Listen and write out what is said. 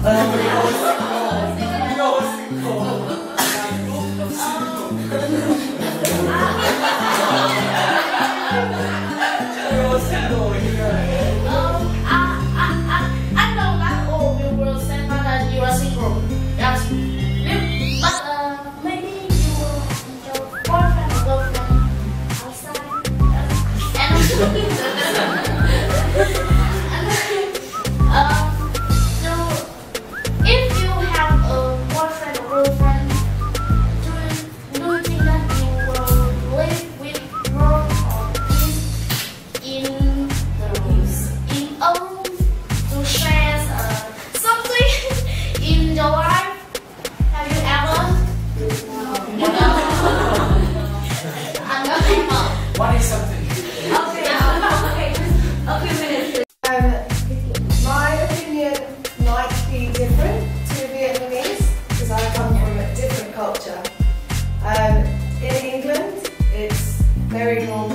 I know not all of you will say that you are single. Yes. But maybe you will have your boyfriend or girlfriend outside. So if you have a boyfriend or girlfriend, do you think that you will live with her or him in a room to share something in your life? Have you ever? I'm not ever. What is something? My opinion might be different to Vietnamese because I come from a different culture. In England, it's very normal